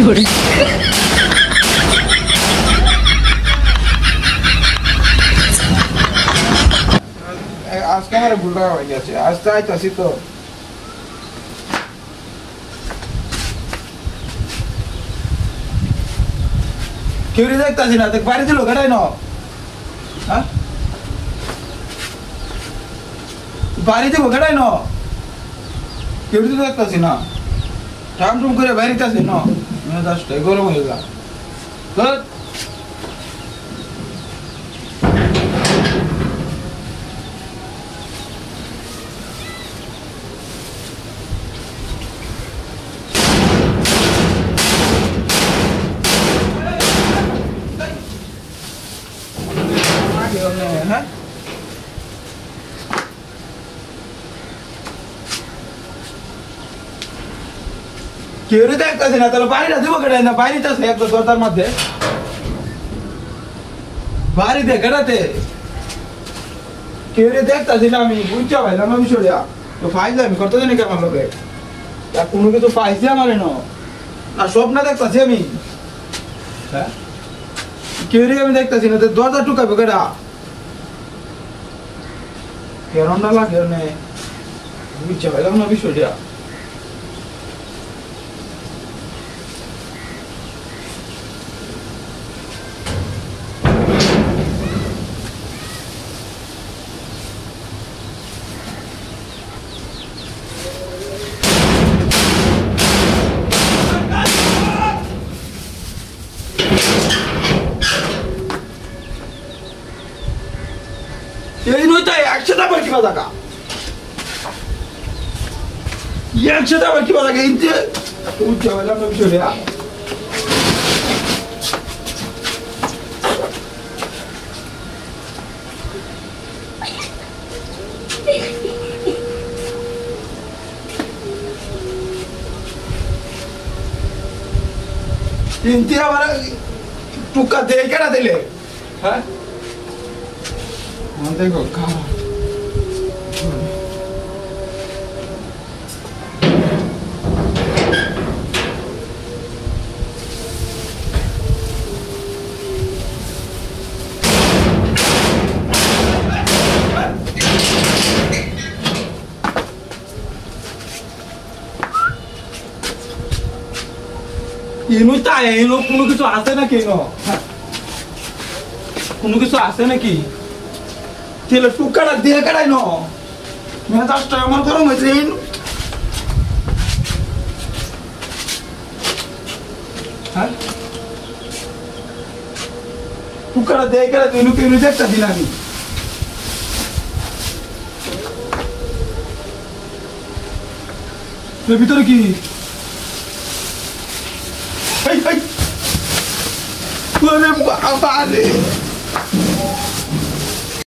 আজকে আমার ভুলটা হয়ে গেছে, আজ চাইতাছি তো কেউ দেখতাছি না, দেখ বাড়িতে লোক এটাই না, হ্যাঁ বাড়িতে লোক এটাই না, কেউ তো দেখতাছি না, ঠাম টুম করে বাড়িতে আছে না, মেজাজটাই গরম হয়ে যা। হ্যাঁ কেউ দেখতেছি না, তাহলে বাড়িটা দিব কেটে না, বাড়িতে আছে একদম দরজার মধ্যে, বাড়িতে কেটাতে কেউ দেখতেছি না, আমি বুঝতে পাইলাম আমি সরিয়া তো ফাইল আমি করতে জানি কেমন লোকে কোনো কিছু পাইছি আমার না সব না দেখতেছি আমি, হ্যাঁ কেউ আমি দেখতেছি না, দরজা টুকাবে কেটা কেরম না লাগে বুঝতে পাইলাম না বিষয়টা। এই নইতাই একসাথে আবার কিবা জায়গা একসাথে আবার কিবা জায়গা ইনতে উঠতে পারলাম না বিষয়টা। ইনতে আবার টুকা দিয়ে কেনা দিলে, হ্যাঁ দেখো খাওয়া কোনো কিছু আছে নাকি কোনো কিছু আছে নাকি তেলে টুকাটা দিয়ে কাটাই না মেজাজটা আমার গরম হয়েছে হ্যাঁ টুকাটা দিয়ে কাটাই তুই লুকিয়ে লুকিয়ে একটা দিন আমি ভিতরে কি বাবা রে